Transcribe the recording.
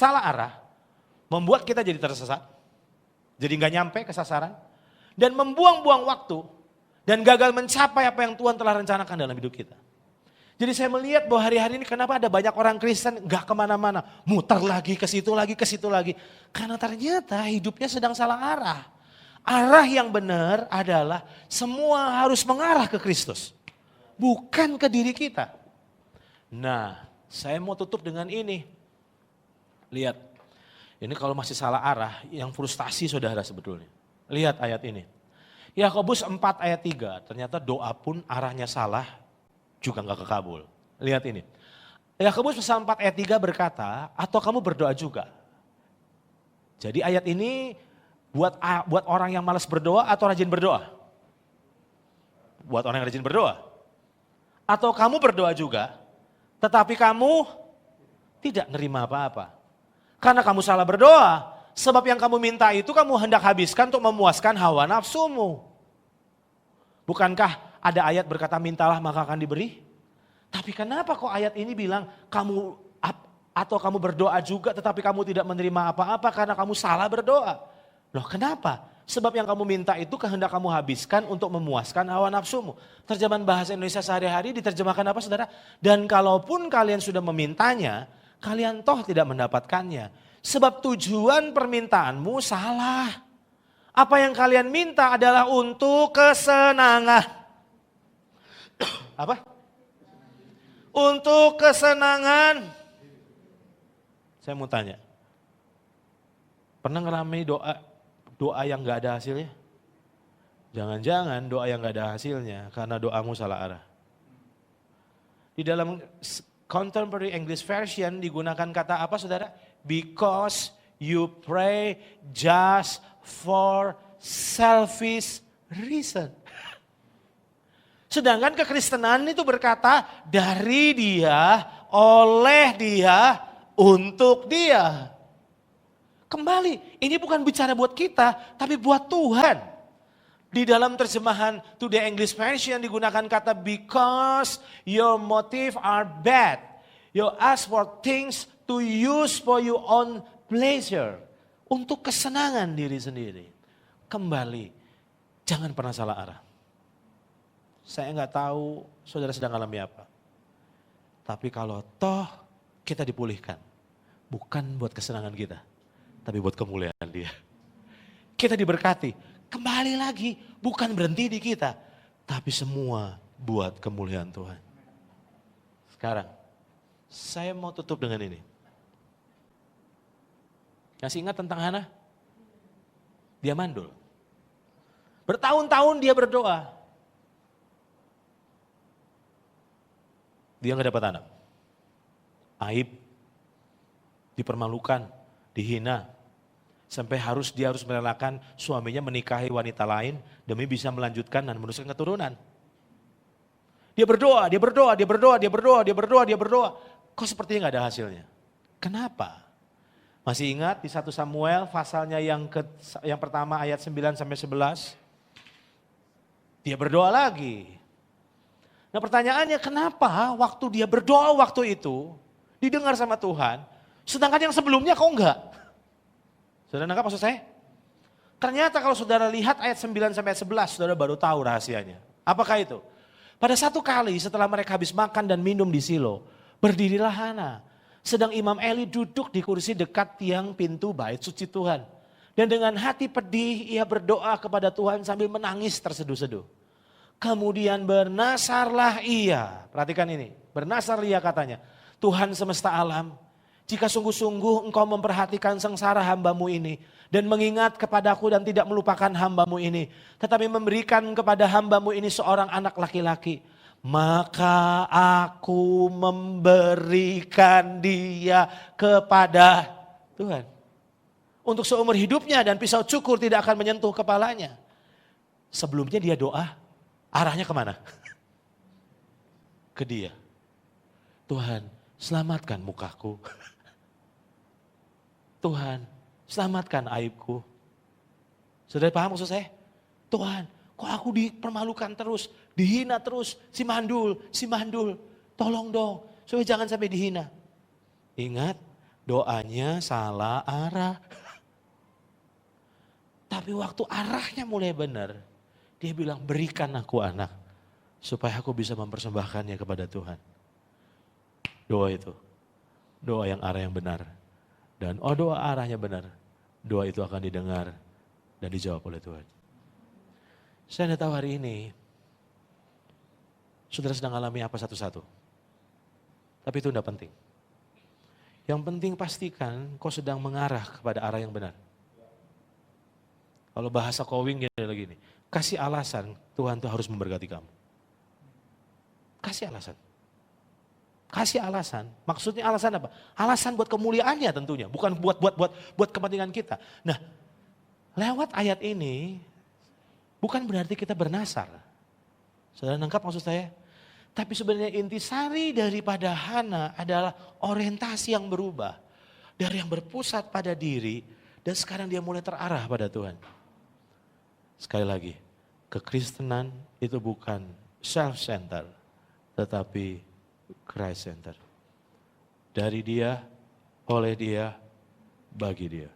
salah arah, membuat kita jadi tersesat, jadi nggak nyampe ke sasaran, dan membuang-buang waktu, dan gagal mencapai apa yang Tuhan telah rencanakan dalam hidup kita. Jadi saya melihat bahwa hari-hari ini kenapa ada banyak orang Kristen nggak kemana-mana, muter lagi ke situ lagi, ke situ lagi. Karena ternyata hidupnya sedang salah arah. Arah yang benar adalah semua harus mengarah ke Kristus, bukan ke diri kita. Nah, saya mau tutup dengan ini. Lihat, ini kalau masih salah arah, yang frustasi saudara sebetulnya. Lihat ayat ini. Yakobus 4 ayat 3, ternyata doa pun arahnya salah, juga gak kekabul. Lihat ini. Yakobus pasal 4 ayat 3 berkata, atau kamu berdoa juga. Jadi ayat ini buat orang yang malas berdoa atau rajin berdoa? Buat orang yang rajin berdoa. Atau kamu berdoa juga, tetapi kamu tidak nerima apa-apa. Karena kamu salah berdoa. Sebab yang kamu minta itu kamu hendak habiskan untuk memuaskan hawa nafsumu. Bukankah ada ayat berkata mintalah maka akan diberi? Tapi kenapa kok ayat ini bilang atau kamu berdoa juga tetapi kamu tidak menerima apa-apa karena kamu salah berdoa? Loh kenapa? Sebab yang kamu minta itu kehendak kamu habiskan untuk memuaskan hawa nafsumu. Terjemahan bahasa Indonesia sehari-hari diterjemahkan apa saudara? Dan kalaupun kalian sudah memintanya, kalian toh tidak mendapatkannya. Sebab tujuan permintaanmu salah. Apa yang kalian minta adalah untuk kesenangan. Apa? Untuk kesenangan. Saya mau tanya. Pernah ngeramai doa yang gak ada hasilnya? Jangan-jangan doa yang gak ada hasilnya karena doamu salah arah. Di dalam Contemporary English Version digunakan kata apa saudara? Because you pray just for selfish reason. Sedangkan kekristenan itu berkata dari dia, oleh dia, untuk dia. Kembali, ini bukan bicara buat kita, tapi buat Tuhan. Di dalam terjemahan Today English Version digunakan kata because your motive are bad. You ask for things to use for your own pleasure. Untuk kesenangan diri sendiri. Kembali, jangan pernah salah arah. Saya nggak tahu saudara sedang alami apa. Tapi kalau toh kita dipulihkan. Bukan buat kesenangan kita. Tapi buat kemuliaan dia. Kita diberkati. Kembali lagi, bukan berhenti di kita. Tapi semua buat kemuliaan Tuhan. Sekarang, saya mau tutup dengan ini. Masih ingat tentang Hana? Dia mandul. Bertahun-tahun dia berdoa. Dia gak dapat anak. Aib, dipermalukan, dihina. Sampai dia harus merelakan suaminya menikahi wanita lain demi bisa melanjutkan dan meneruskan keturunan. Dia berdoa, dia berdoa, dia berdoa, dia berdoa, dia berdoa, dia berdoa. Kok sepertinya gak ada hasilnya? Kenapa? Masih ingat di 1 Samuel pasalnya yang pertama ayat 9 sampai 11. Dia berdoa lagi. Nah pertanyaannya kenapa waktu dia berdoa waktu itu didengar sama Tuhan, sedangkan yang sebelumnya kok enggak? Saudara nangkap maksud saya? Ternyata kalau saudara lihat ayat 9 sampai 11, saudara baru tahu rahasianya. Apakah itu? Pada satu kali setelah mereka habis makan dan minum di Silo, berdirilah Hana. Sedang Imam Eli duduk di kursi dekat tiang pintu bait suci Tuhan. Dan dengan hati pedih ia berdoa kepada Tuhan sambil menangis terseduh-seduh. Kemudian bernasarlah ia, perhatikan ini, bernasarlah ia katanya, Tuhan semesta alam, jika sungguh-sungguh engkau memperhatikan sengsara hambamu ini dan mengingat kepadaku dan tidak melupakan hambamu ini, tetapi memberikan kepada hambamu ini seorang anak laki-laki, maka aku memberikan dia kepada Tuhan. Untuk seumur hidupnya dan pisau cukur tidak akan menyentuh kepalanya. Sebelumnya dia doa, arahnya kemana? Ke dia. Tuhan, selamatkan mukaku. Tuhan, selamatkan aibku. Saudara paham maksud saya? Tuhan, kok aku dipermalukan terus, dihina terus, si mandul, tolong dong, supaya jangan sampai dihina. Ingat, doanya salah arah. Tapi waktu arahnya mulai benar, dia bilang berikan aku anak supaya aku bisa mempersembahkannya kepada Tuhan. Doa itu, doa yang arah yang benar. Dan doa arahnya benar, doa itu akan didengar dan dijawab oleh Tuhan. Saya tidak tahu hari ini, saudara sedang alami apa satu-satu. Tapi itu tidak penting. Yang penting pastikan kau sedang mengarah kepada arah yang benar. Kalau bahasa Kowing gini, kasih alasan Tuhan tuh harus memberkati kamu. Kasih alasan. Kasih alasan. Maksudnya alasan apa? Alasan buat kemuliaannya tentunya, bukan buat kepentingan kita. Nah, lewat ayat ini bukan berarti kita bernasar. Saudara nangkap maksud saya? Tapi sebenarnya intisari daripada Hana adalah orientasi yang berubah. Dari yang berpusat pada diri dan sekarang dia mulai terarah pada Tuhan. Sekali lagi, kekristenan itu bukan self-center, tetapi Christ-center. Dari dia, oleh dia, bagi dia.